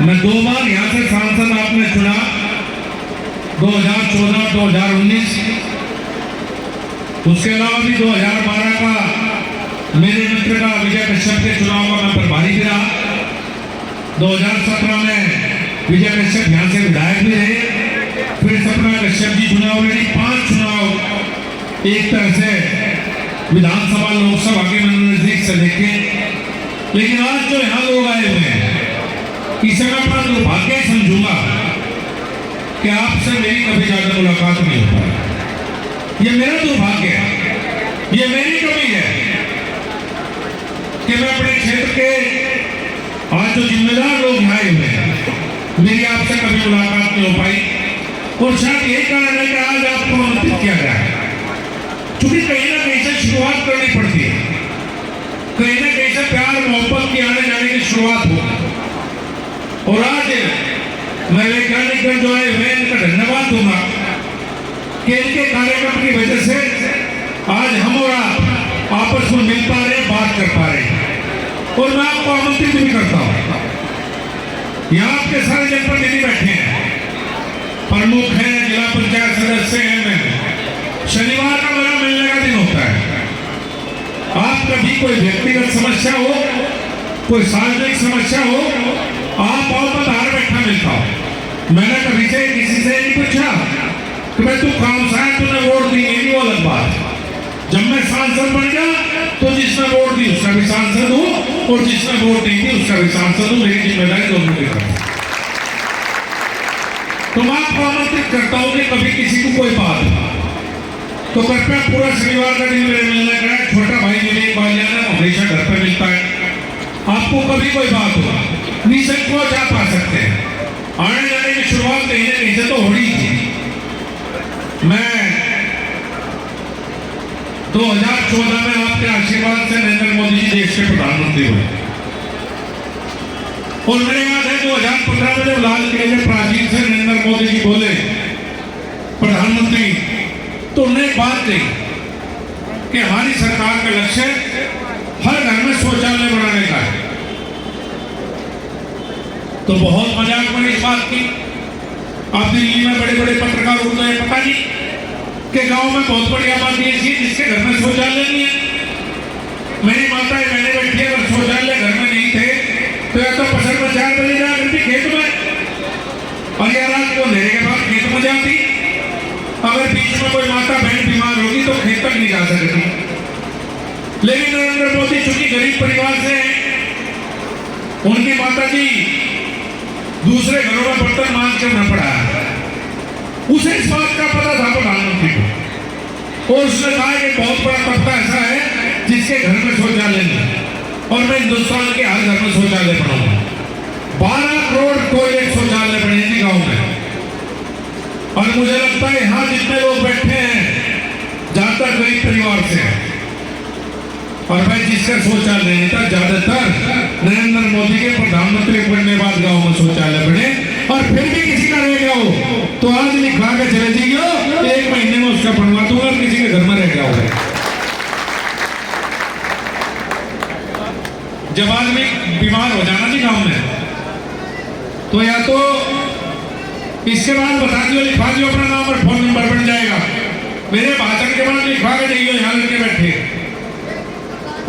मैं 2 बार यहाँ से सांसद आपने चुना, 2014, 2019। उसके अलावा भी 2012 का मेरे मित्र का विजय कश्यप के चुनाव का मैं प्रभारी भी रहा। 2017 में विजय कश्यप यहाँ से विधायक भी रहे, फिर सपना कश्यप जी चुनाव लड़ी। 5 चुनाव एक तरह से विधानसभा लोकसभा के नजदीक से देखे। लेकिन आज जो यहाँ लोग आए हुए हैं, इसे मैं अपना दुर्भाग्य समझूंगा कि आपसे मेरी कभी ज्यादा मुलाकात नहीं हो पाई। ये मेरा दुर्भाग्य है, ये मेरी कमी है कि मैं अपने क्षेत्र के आज जो जिम्मेदार लोग आए हुए हैं, मेरी आपसे कभी मुलाकात नहीं हो पाई। और शायद यही कारण है कि आज आपको आमंत्रित किया गया है, क्योंकि कहीं ना कहीं से शुरुआत करनी पड़ती है, कहीं ना कहीं से प्यार मोहब्बत की आने जाने की शुरुआत हो। और आज मैं वैज्ञानिक जो है मैं इनका धन्यवाद दूंगा कि इनके कार्यक्रम की वजह से आज हम और आप आपस में मिल पा रहे हैं, बात कर पा रहे हैं। और मैं आपको आमंत्रित भी करता हूँ, यहाँ आपके सारे जनप्रतिनिधि बैठे हैं, प्रमुख हैं, जिला पंचायत सदस्य हैं। शनिवार का मेरा मिलने का दिन होता है। आप कभी कोई व्यक्तिगत समस्या हो, कोई सार्वजनिक समस्या हो, आप आओ, मैं बाहर बैठा मिलता हूँ। मैंने कभी से किसी से नहीं पूछा कि भाई तू कौन सा है, तूने वोट दी नहीं, वो अलग बात। जब मैं सांसद बन गया तो जिसने वोट दी उसका भी सांसद हूँ, और जिसने वोट नहीं दी उसका भी सांसद हूँ। मेरी जिम्मेदारी दोनों की है। तो मैं आपको आमंत्रित करता हूँ कि कभी किसी को कोई बात तो कृपया पूरा शनिवार का दिन मेरे मिलने का है। छोटा भाई विवेक बालियान हमेशा घर पर मिलता है। आपको कभी कोई बात होगा निसंकोच आप आ सकते हैं। आने जाने की शुरुआत कहीं ना कहीं से तो हो रही थी। मैं 2014 में आपके आशीर्वाद से नरेंद्र मोदी जी देश के प्रधानमंत्री हुए, और मेरे याद है 2015 में जब लाल किले में प्राचीन से नरेंद्र मोदी जी बोले प्रधानमंत्री, तो उन्होंने एक बात कही कि हमारी सरकार का लक्ष्य हर घर में शौचालय बनाने का है। तो बहुत मजाक में इस बात की। आप दिल्ली में बड़े बड़े पत्रकार होते हैं, पता नहीं कि गांव में बहुत बड़ी आबादी ऐसी है जिसके घर में शौचालय नहीं है। मेरी माता मैंने बैठी है, अगर शौचालय घर में नहीं थे तो या तो पसर में 4 बजे जा करती खेत में, और या रात को अंधेरे के बाद खेत में जाती। अगर बीच में कोई माता बहन बीमार होगी तो खेत तक नहीं जा सकती। लेकिन नरेंद्र मोदी चूंकि गरीब परिवार से हैं, उनकी माता जी दूसरे घरों में बर्तन मांग कर न पड़ा। उसे इस बात का पता था प्रधानमंत्री को, और उसने कहा कि बहुत बड़ा तबका ऐसा है जिसके घर में शौचालय नहीं, और मैं हिंदुस्तान के हर घर में शौचालय बनाऊंगा। 12 करोड़ टॉयलेट शौचालय बनेंगे गांव में। और मुझे लगता है यहाँ जितने लोग बैठे हैं ज्यादातर गरीब परिवार से हैं, और भाई जिसका शौचालय नहीं था, ज्यादातर नरेंद्र मोदी के प्रधानमंत्री बनने बाद गांव में शौचालय बने। और फिर भी किसी का रह गया हो तो आज लिखा के चले जाइए, 1 महीने में उसका बनवा दूंगा, किसी के घर में रह गया होगा। जब आदमी बीमार हो जाना जी गांव में, तो या तो इसके बाद बता दियो, लिखवा दियो अपना नाम और फोन नंबर बन जाएगा। मेरे भाषण के बाद लिखवा के जाइए, यहाँ लड़के बैठे।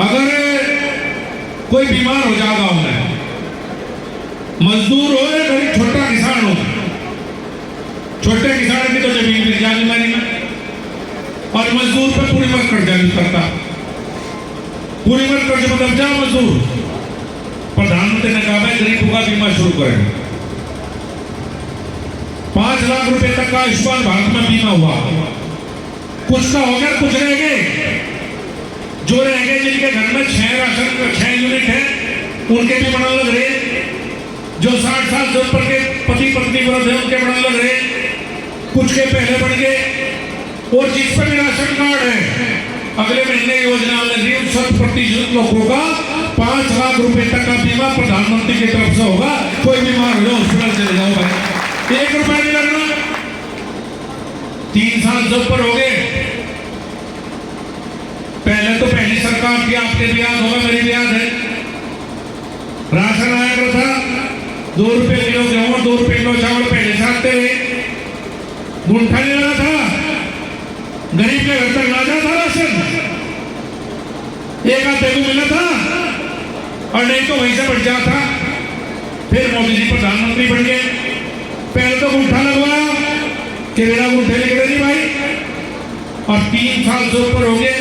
अगर कोई बीमार हो जाए गांव में, मजदूर हो या गरीब छोटा किसान हो, छोटे किसान की तो जमीन मिल जानी मानी में, और मजदूर पर पूरी मत कर्जा नहीं करता। पूरी मत कर्ज मतलब जा मजदूर। प्रधानमंत्री ने कहा भाई गरीबों का बीमा शुरू करेंगे। 5 लाख रुपए तक का आयुष्मान भारत में बीमा हुआ। कुछ का हो गया, कुछ रह गए। जो रह गए जिनके घर में 6 यूनिट है, उनके भी बनने लग रहे। जो 60 साल से ऊपर के पति पत्नी वृद्ध है, उनके बनने लग रहे। कुछ के पहले बन गए। और जिस पर भी राशन कार्ड है, अगले महीने योजना लगी, 60% लोगों का 5 लाख रुपए तक का बीमा प्रधानमंत्री की तरफ से होगा। कोई बीमार हो हॉस्पिटल चले जाओ भाई, 1 रुपया नहीं लगना। 3 साल से ऊपर हो गए। पहले तो पहली सरकार की, आपके भी याद होगा, मेरी भी याद है, राशन आया था ₹2 किलो गेहूं, ₹2 किलो चावल पहले साथ थे, गुंठा नहीं लगा था, गरीब के घर तक लाता था राशन, एक आधे को मिला था, और नहीं तो वहीं से बढ़ जाता। फिर मोदी जी प्रधानमंत्री बन गए, पहले तो गुंठा लगवाया कि बिना गुंठे लेकर नहीं भाई, और 3 साल से ऊपर हो गए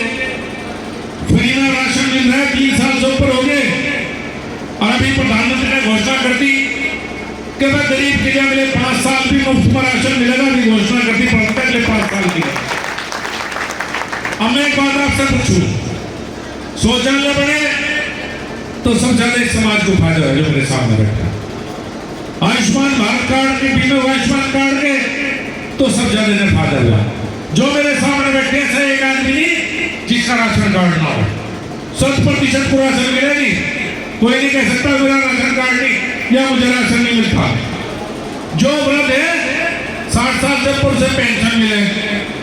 फ्री में राशन मिल रहा है, 3 साल से ऊपर हो गए। और अभी प्रधानमंत्री ने घोषणा कर दी कि वह गरीब के लिए अगले 5 साल भी मुफ्त में राशन मिलेगा, भी घोषणा कर दी अगले 5 साल की। अब मैं एक बात आपसे पूछूं, शौचालय बने तो सब ज्यादा इस समाज को फायदा है जो मेरे सामने बैठा, आयुष्मान भारत कार्ड के बीमे आयुष्मान कार्ड के तो सब ज्यादा ने फायदा हुआ। जो मेरे सामने बैठे हैं एक आदमी नहीं जिसका राशन कार्ड ना हो, 100% पूरा राशन मिलेगी। कोई नहीं कह सकता मेरा राशन कार्ड नहीं या मुझे राशन नहीं मिलता। जो वृद्ध है 60 साल से ऊपर से पेंशन मिले,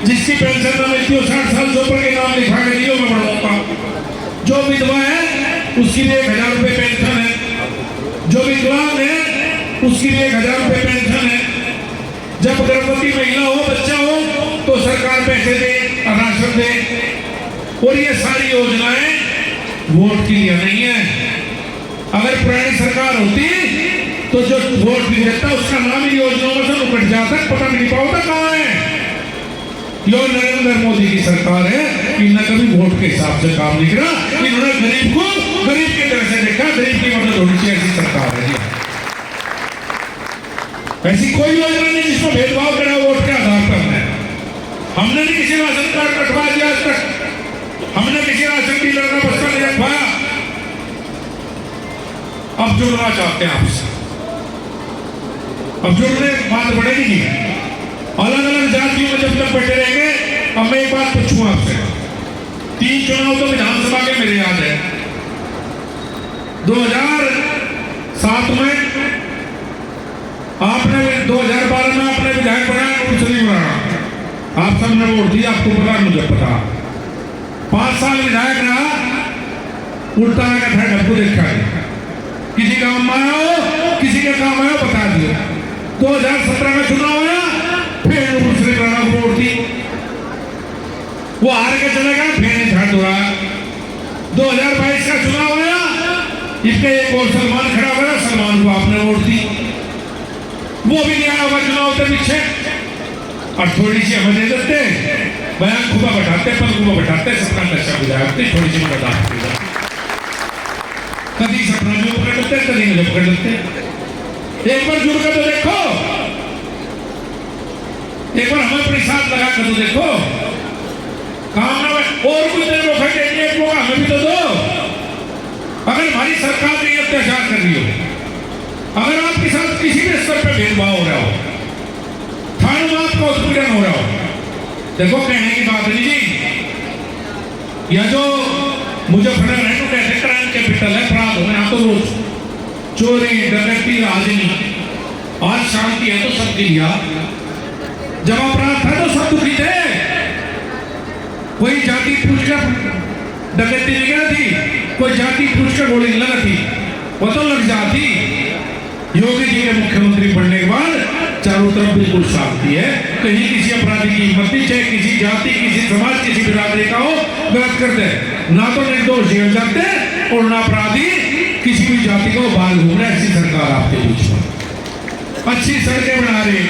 जिसकी पेंशन न मिलती हो 60 साल से ऊपर के नाम लिखा के दियो मैं बढ़ाऊंगा। जो विधवा है उसके लिए 1000 रुपए पेंशन है, जो विकलांग है उसके लिए 1000 रुपए पेंशन है। जब गर्भवती महिला हो, बच्चा हो तो सरकार पैसे दे, राशन दे। और ये सारी योजनाएं वोट के लिए नहीं है। अगर पुरानी सरकार होती तो जो वोट भी देता उसका नाम ही योजनाओं में से निकट जाता, पता नहीं पाता कहाँ है। यो नरेंद्र मोदी की सरकार है, इन्हें कभी वोट के हिसाब से काम नहीं करा, इन्होंने गरीब को गरीब की तरह से देखा, गरीब की मदद होनी चाहिए, ऐसी सरकार है। ऐसी कोई योजना नहीं जिसमें भेदभाव करा वोट के आधार पर है। हमने नहीं किसी राशन कार्ड कटवा दिया आज तक, हमने किसी राशन डीलर का बस्ता नहीं रखवाया। अब जुड़ना चाहते हैं आपसे, अब जुड़ने बात बढ़ेगी नहीं। अलग अलग जातियों में जब तक बैठे रहेंगे। अब मैं एक बात पूछूं आपसे, 3 चुनाव तो विधानसभा के मेरे याद है। 2007 में आपने, 2012 में आपने विधायक बनाया मुसलिम राणा, आप सबने वोट दिया, आपको पता मुझे पता। 5 साल विधायक रहा, उल्टा आया था डब्बू देखा है, किसी काम में आया हो, किसी के काम आया बता दिया। 2017 में चुनाव आया, फिर मुसलिम राणा को वोट दी, वो हार के चले गए, फिर झाड़ दौड़ा। 2022 का चुनाव आया, इसके एक और सलमान खड़ा हुआ, सलमान को आपने वोट दी, वो भी नहीं आया हुआ चुनाव के पीछे। और थोड़ी सी हमें दे देते, बयान खुदा बैठाते, पल खुदा बैठाते, सपना नशा बुझाते, थोड़ी सी बता कभी सपना जो पकड़ लेते, कभी मुझे पकड़ लेते। एक बार जुड़ कर तो देखो, एक बार हमें अपने साथ लगा कर तो देखो, काम ना और कुछ देर मौका देंगे, एक मौका हमें भी तो दो। अगर हमारी सरकार नहीं अत्याचार कर रही हो, अगर आपके साथ किसी भी स्तर पर भेदभाव हो रहा हो, थानों में आपका उत्पीड़न हो रहा हो, देखो कहने की बात नहीं जी, या जो मुजफ्फरनगर है तो कैसे क्राइम कैपिटल है, अपराध हो रहे हैं तो रोज चोरी डकैती राजनी, आज शांति है तो सब गिरिया, जब अपराध था तो सब दुखी थे। कोई जाति पूछ कर डकैती नहीं गया थी, कोई जाति पूछ कर गोली लगा थी, वो तो लग जाती। योगी जी के मुख्यमंत्री बनने के बाद चारों तरफ बिल्कुल शांति है, कहीं किसी अपराधी की हिम्मत नहीं, चाहे किसी जाति, किसी समाज, किसी बिरादरी का हो, गलत करते ना तो निर्दोष जेल जाते और ना अपराधी किसी भी जाति को बाहर घूम रहा है। ऐसी सरकार आपके बीच में अच्छी सड़कें बना रही,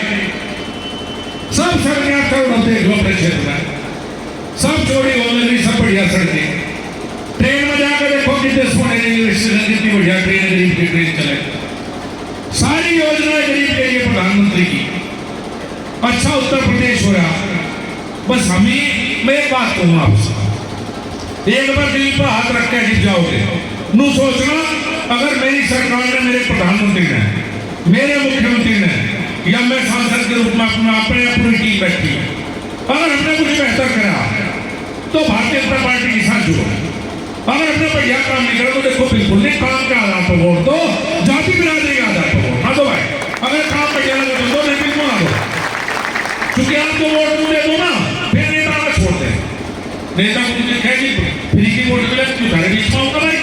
सब सड़कें आप देख लो अपने क्षेत्र में, सब चौड़ी होने लगी, सब बढ़िया सड़कें। ट्रेन में जाकर देखो कितने सोने कितनी बढ़िया ट्रेन, गरीब की ट्रेन चले। सारी योजनाएं गरीब के लिए प्रधानमंत्री की, अच्छा उत्तर प्रदेश हो रहा। बस हमें, मैं एक बात कहूँ आपसे, एक बार दिल पर हाथ रख के जीत जाओगे। नू सोचना, अगर मेरी सरकार ने, मेरे प्रधानमंत्री ने, मेरे मुख्यमंत्री ने, या मैं सांसद के रूप में अपना पूरी टीम बैठी, अगर हमने कुछ बेहतर करा तो भारतीय जनता पार्टी के साथ जुड़ो। अगर हमने बढ़िया काम नहीं करा तो देखो बिल्कुल नहीं, काम के आधार पर वोट दो, जाति बिरादरी के आधार पर वोट ना दो भाई। अगर काम बढ़िया लगे तो दो, नहीं बिल्कुल ना दो, क्योंकि आप जो वोट दे दो ना, फिर नेता का छोड़ दे, नेता को मुझे कहेगी फ्री की वोट मिले तो घर बीच में होगा भाई।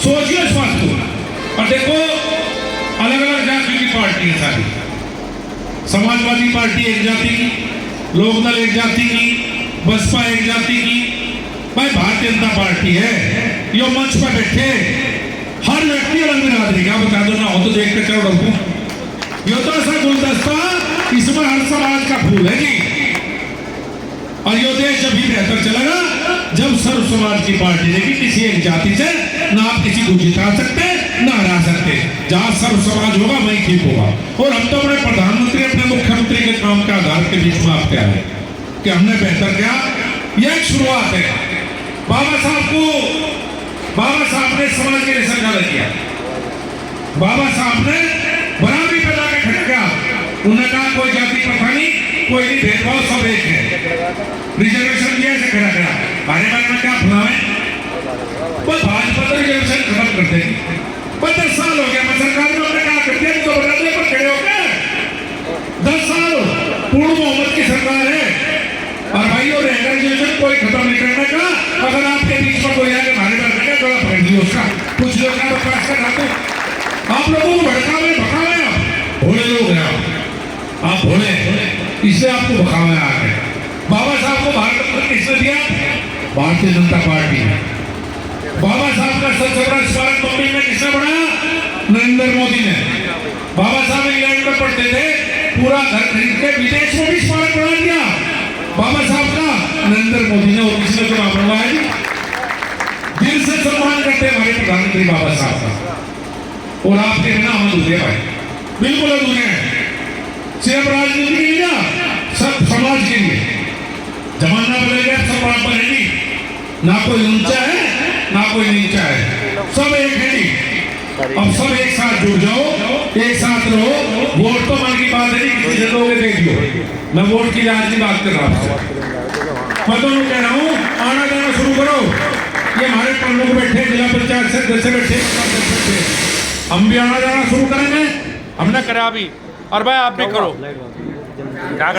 सोचिए इस बात को। और देखो अलग अलग जाति की पार्टी है सारी। समाजवादी पार्टी एक जाति की, लोकदल एक जाति की, बसपा एक जाति की, भाई भारतीय जनता पार्टी है। यो मंच पर बैठे हर व्यक्ति अलग बिरादरी का, बता दो ना हो तो देख के चलो डरपू। यो तो ऐसा गुलदस्ता, इसमें हर समाज का फूल है जी। और यो देश अभी बेहतर चलेगा जब सर्व समाज की पार्टी रहेगी। किसी एक जाति से ना आप किसी को जिता सकते ना हरा सकते। जहां सर्व समाज होगा वहीं ठीक होगा। और हम तो अपने प्रधानमंत्री अपने मुख्यमंत्री के काम के आधार के बीच में आप क्या है कि हमने बेहतर किया, यह एक शुरुआत है। बाबा साहब ने समाज के लिए संघर्ष किया। बाबा साहब ने बराबरी पैदा के खड़ा किया। उन्होंने कहा कोई जाति प्रथा नहीं, कोई नहीं भेदभाव, सब एक है। रिजर्वेशन दिया से खड़ा करा। हमारे बारे में क्या फुलावे, भाजपा तो रिजर्वेशन खत्म कर देगी। 10 साल हो गया मैं सरकार में, हमने कहा कर दिया तो बदलने पर खड़े हो गए। 10 साल पूर्ण बहुमत की सरकार है और भाइयों रिजर्वेशन कोई खत्म नहीं करने का। अगर आपके बीच में कोई आगे हमारे बारे में थोड़ा पकड़ लियो उसका, कुछ लोग का बकवास कर रहा तो आप लोगों को भड़कावे आप भोले लोग हैं। आप भोले इससे आपको भड़कावे आ गए। बाबा साहब को भारत रत्न किसने दिया? भारतीय जनता पार्टी ने। बाबा साहब का सबसे बड़ा स्मारक मुंबई में किसने बनाया? नरेंद्र मोदी ने। बाबा साहब इंग्लैंड में पढ़ते थे, पूरा घर खरीद के विदेश में भी स्मारक बना दिया बाबा साहब का नरेंद्र मोदी ने। और किसने चुनाव बनवाया जी? दिल से सम्मान करते हैं हमारे प्रधानमंत्री बाबा साहब का। और आपके बिना हम अधूरे भाई, बिल्कुल अधूरे हैं। सिर्फ राजनीति के लिए ना, सब समाज के लिए। जमाना बदल गया, सब बराबर है जी। ना कोई ऊंचा है ना कोई नीचा है, सब एक है जी। अब सब एक साथ जुड़ जाओ, एक साथ रहो। वोट तो मन की बात है जी, किसी से लोगे देख लो। मैं वोट की राज की बात कर रहा हूँ। मैं तो कह रहा हूँ आना जाना शुरू करो। ये हमारे प्रमुख बैठे, जिला पंचायत सदस्य बैठे, हम भी आना जाना शुरू करेंगे। हमने करा अभी, और भाई आप भी करो।